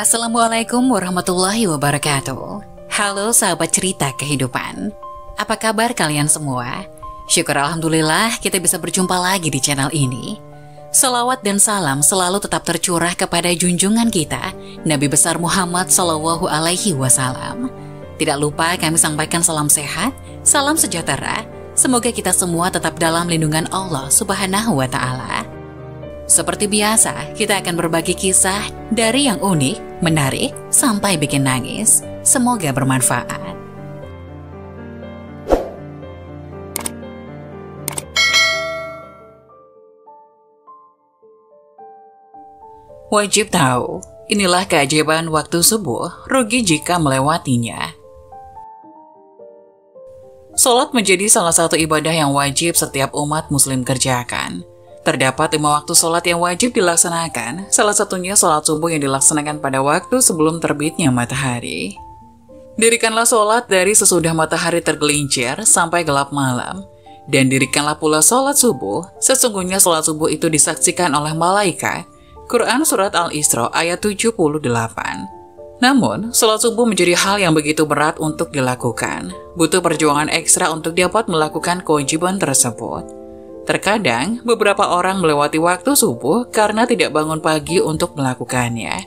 Assalamualaikum warahmatullahi wabarakatuh. Halo sahabat cerita kehidupan. Apa kabar kalian semua? Syukur alhamdulillah kita bisa berjumpa lagi di channel ini. Salawat dan salam selalu tetap tercurah kepada junjungan kita, Nabi besar Muhammad Sallallahu Alaihi Wasallam. Tidak lupa kami sampaikan salam sehat, salam sejahtera. Semoga kita semua tetap dalam lindungan Allah Subhanahu wa Ta'ala. Seperti biasa, kita akan berbagi kisah dari yang unik, menarik, sampai bikin nangis. Semoga bermanfaat. Wajib tahu, inilah keajaiban waktu subuh, rugi jika melewatinya. Salat menjadi salah satu ibadah yang wajib setiap umat muslim kerjakan. Terdapat 5 waktu sholat yang wajib dilaksanakan, salah satunya sholat subuh yang dilaksanakan pada waktu sebelum terbitnya matahari. Dirikanlah sholat dari sesudah matahari tergelincir sampai gelap malam, dan dirikanlah pula sholat subuh, sesungguhnya sholat subuh itu disaksikan oleh malaikat. Quran Surat Al-Isra ayat 78. Namun, sholat subuh menjadi hal yang begitu berat untuk dilakukan, butuh perjuangan ekstra untuk dapat melakukan kewajiban tersebut. Terkadang, beberapa orang melewati waktu subuh karena tidak bangun pagi untuk melakukannya.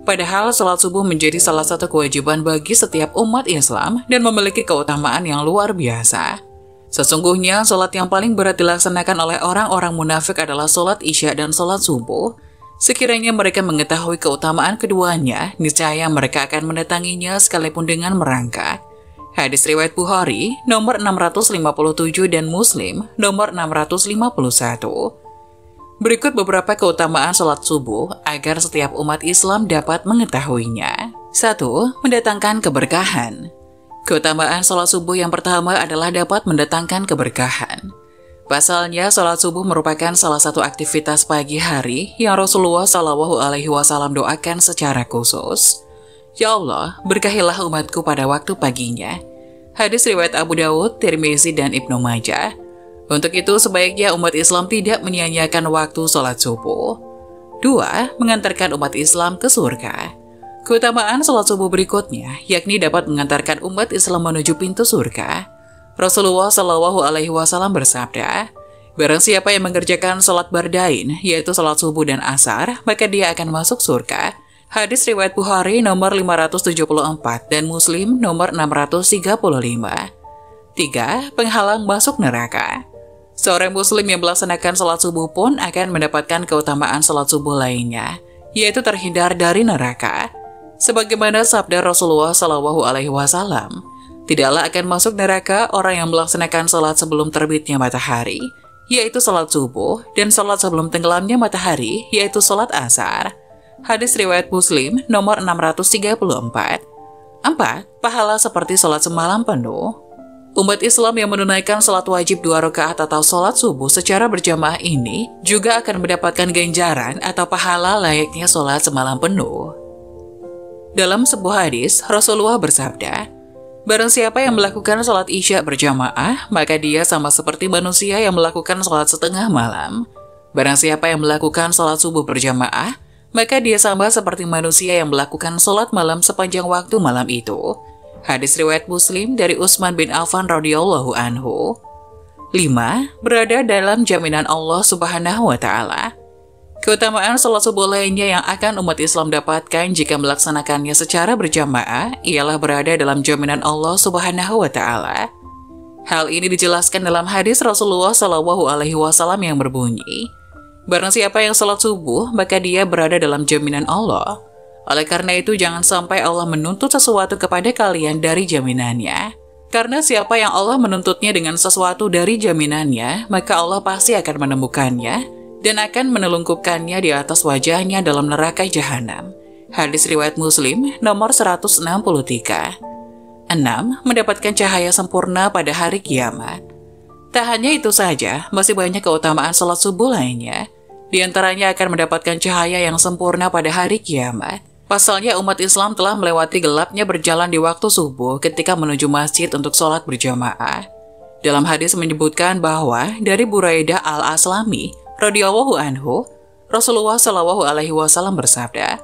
Padahal sholat subuh menjadi salah satu kewajiban bagi setiap umat Islam dan memiliki keutamaan yang luar biasa. Sesungguhnya, sholat yang paling berat dilaksanakan oleh orang-orang munafik adalah sholat isya dan sholat subuh. Sekiranya mereka mengetahui keutamaan keduanya, niscaya mereka akan mendatanginya sekalipun dengan merangkak. Hadis riwayat Bukhari nomor 657 dan Muslim nomor 651. Berikut beberapa keutamaan sholat subuh agar setiap umat Islam dapat mengetahuinya. 1. Mendatangkan keberkahan. Keutamaan sholat subuh yang pertama adalah dapat mendatangkan keberkahan. Pasalnya, sholat subuh merupakan salah satu aktivitas pagi hari yang Rasulullah Shallallahu Alaihi Wasallam doakan secara khusus. Ya Allah, berkahilah umatku pada waktu paginya. Hadis riwayat Abu Dawud, Tirmizi, dan Ibnu Majah. Untuk itu, sebaiknya umat Islam tidak menyia-nyiakan waktu sholat subuh. 2. Mengantarkan umat Islam ke surga. Keutamaan sholat subuh berikutnya, yakni dapat mengantarkan umat Islam menuju pintu surga. Rasulullah Shallallahu Alaihi Wasallam bersabda, barang siapa yang mengerjakan sholat bardain, yaitu sholat subuh dan asar, maka dia akan masuk surga. Hadis riwayat Bukhari nomor 574 dan Muslim nomor 635. 3. Penghalang masuk neraka. Seorang muslim yang melaksanakan sholat subuh pun akan mendapatkan keutamaan sholat subuh lainnya, yaitu terhindar dari neraka. Sebagaimana sabda Rasulullah Shallallahu Alaihi Wasallam, tidaklah akan masuk neraka orang yang melaksanakan sholat sebelum terbitnya matahari, yaitu sholat subuh, dan sholat sebelum tenggelamnya matahari, yaitu sholat asar. Hadis riwayat Muslim nomor 634. 4. Pahala seperti sholat semalam penuh. Umat Islam yang menunaikan sholat wajib 2 rakaat atau sholat subuh secara berjamaah ini juga akan mendapatkan ganjaran atau pahala layaknya sholat semalam penuh. Dalam sebuah hadis, Rasulullah bersabda, barang siapa yang melakukan sholat isya berjamaah, maka dia sama seperti manusia yang melakukan sholat setengah malam. Barang siapa yang melakukan sholat subuh berjamaah, maka dia sama seperti manusia yang melakukan sholat malam sepanjang waktu malam itu. Hadis riwayat Muslim dari Utsman bin Affan radhiyallahu anhu. 5. Berada dalam jaminan Allah Subhanahu wa Ta'ala. Keutamaan sholat subuh lainnya yang akan umat Islam dapatkan jika melaksanakannya secara berjamaah ialah berada dalam jaminan Allah Subhanahu wa Ta'ala. Hal ini dijelaskan dalam hadis Rasulullah Shallallahu Alaihi Wasallam yang berbunyi, barang siapa yang sholat subuh, maka dia berada dalam jaminan Allah. Oleh karena itu, jangan sampai Allah menuntut sesuatu kepada kalian dari jaminannya. Karena siapa yang Allah menuntutnya dengan sesuatu dari jaminannya, maka Allah pasti akan menemukannya dan akan menelungkupkannya di atas wajahnya dalam neraka jahanam. Hadis riwayat Muslim nomor 163. 6. Mendapatkan cahaya sempurna pada hari kiamat. Tak hanya itu saja, masih banyak keutamaan sholat subuh lainnya. Di antaranya akan mendapatkan cahaya yang sempurna pada hari kiamat. Pasalnya umat Islam telah melewati gelapnya berjalan di waktu subuh ketika menuju masjid untuk sholat berjamaah. Dalam hadis menyebutkan bahwa dari Buraidah al-Aslami radhiyallahu anhu, Rasulullah Shallallahu Alaihi Wasallam bersabda,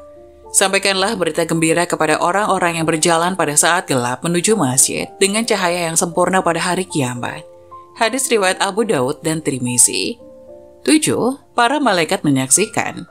Sampaikanlah berita gembira kepada orang-orang yang berjalan pada saat gelap menuju masjid dengan cahaya yang sempurna pada hari kiamat. Hadis riwayat Abu Daud dan Tirmizi. 7. Para malaikat menyaksikan.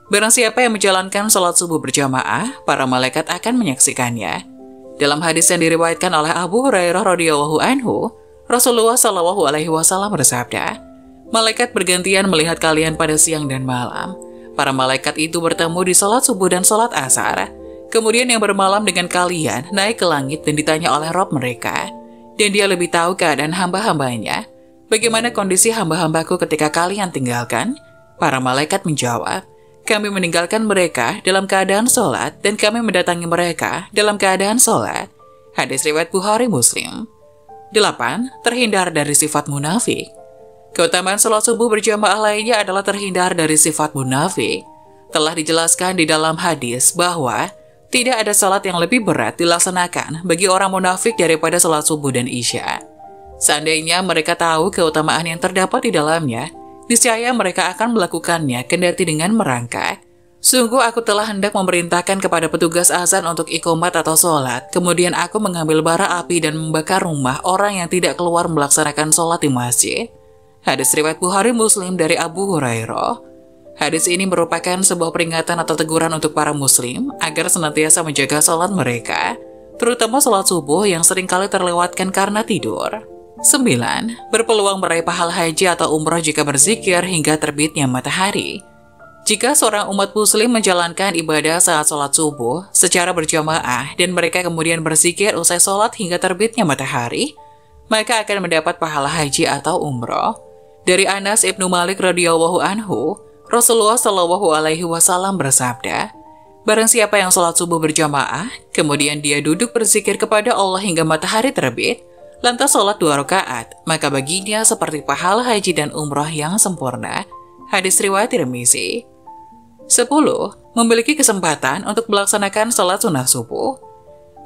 Barang siapa yang menjalankan sholat subuh berjamaah, para malaikat akan menyaksikannya. Dalam hadis yang diriwayatkan oleh Abu Hurairah radhiyallahu anhu, Rasulullah shallallahu alaihi wasallam bersabda, "Malaikat bergantian melihat kalian pada siang dan malam. Para malaikat itu bertemu di sholat subuh dan sholat asar. Kemudian yang bermalam dengan kalian naik ke langit dan ditanya oleh Rob mereka. Dan dia lebih tahu keadaan hamba-hambanya. Bagaimana kondisi hamba-hambaku ketika kalian tinggalkan?" Para malaikat menjawab, "Kami meninggalkan mereka dalam keadaan sholat dan kami mendatangi mereka dalam keadaan sholat." Hadis riwayat Bukhari Muslim. 8. Terhindar dari sifat munafik. Keutamaan sholat subuh berjamaah lainnya adalah terhindar dari sifat munafik. Telah dijelaskan di dalam hadis bahwa tidak ada sholat yang lebih berat dilaksanakan bagi orang munafik daripada sholat subuh dan isya. Seandainya mereka tahu keutamaan yang terdapat di dalamnya, niscaya mereka akan melakukannya kendati dengan merangkak. Sungguh aku telah hendak memerintahkan kepada petugas azan untuk iqomat atau sholat, kemudian aku mengambil bara api dan membakar rumah orang yang tidak keluar melaksanakan sholat di masjid. Hadis riwayat Bukhari Muslim dari Abu Hurairah. Hadis ini merupakan sebuah peringatan atau teguran untuk para muslim agar senantiasa menjaga sholat mereka, terutama sholat subuh yang seringkali terlewatkan karena tidur. 9. Berpeluang meraih pahala haji atau umrah jika berzikir hingga terbitnya matahari. Jika seorang umat muslim menjalankan ibadah saat sholat subuh secara berjamaah dan mereka kemudian berzikir usai sholat hingga terbitnya matahari, maka akan mendapat pahala haji atau umrah. Dari Anas Ibnu Malik radhiyallahu anhu, Rasulullah shallallahu alaihi wasallam bersabda, "Barang siapa yang sholat subuh berjamaah, kemudian dia duduk berzikir kepada Allah hingga matahari terbit, lantas sholat 2 rakaat, maka baginya seperti pahala haji dan umrah yang sempurna." Hadis riwayat Tirmizi. 10. Memiliki kesempatan untuk melaksanakan sholat sunnah subuh.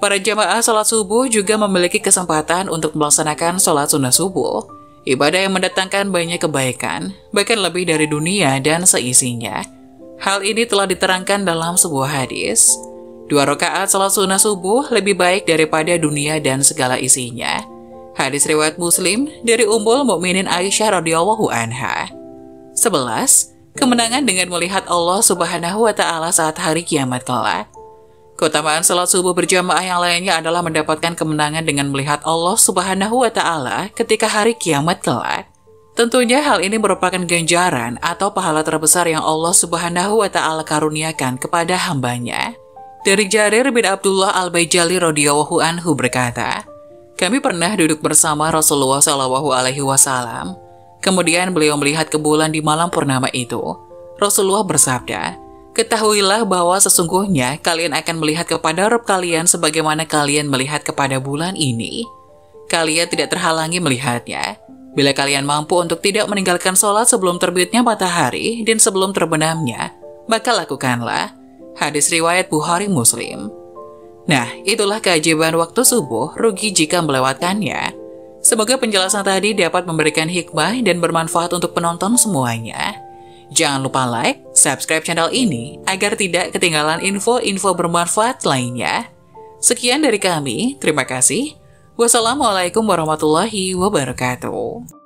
Para jamaah sholat subuh juga memiliki kesempatan untuk melaksanakan sholat sunnah subuh. Ibadah yang mendatangkan banyak kebaikan, bahkan lebih dari dunia dan seisinya. Hal ini telah diterangkan dalam sebuah hadis. 2 rakaat sholat sunnah subuh lebih baik daripada dunia dan segala isinya. Hadis riwayat Muslim dari Ummul Mukminin Aisyah radhiyallahu anha. 11. Kemenangan dengan melihat Allah Subhanahu wa Ta'ala saat hari kiamat kelak. Keutamaan sholat subuh berjamaah yang lainnya adalah mendapatkan kemenangan dengan melihat Allah Subhanahu wa Ta'ala ketika hari kiamat kelak. Tentunya hal ini merupakan ganjaran atau pahala terbesar yang Allah Subhanahu wa Ta'ala karuniakan kepada hambanya. Dari Jarir bin Abdullah Al-Baijali radhiyallahu anhu berkata, "Kami pernah duduk bersama Rasulullah Shallallahu alaihi wasallam. Kemudian beliau melihat ke bulan di malam purnama itu. Rasulullah bersabda, 'Ketahuilah bahwa sesungguhnya kalian akan melihat kepada Rabb kalian sebagaimana kalian melihat kepada bulan ini. Kalian tidak terhalangi melihatnya. Bila kalian mampu untuk tidak meninggalkan sholat sebelum terbitnya matahari dan sebelum terbenamnya, maka lakukanlah.' Hadis riwayat Bukhari Muslim. Nah, itulah keajaiban waktu subuh, rugi jika melewatkannya. Semoga penjelasan tadi dapat memberikan hikmah dan bermanfaat untuk penonton semuanya. Jangan lupa like, subscribe channel ini agar tidak ketinggalan info-info bermanfaat lainnya. Sekian dari kami, terima kasih. Wassalamualaikum warahmatullahi wabarakatuh.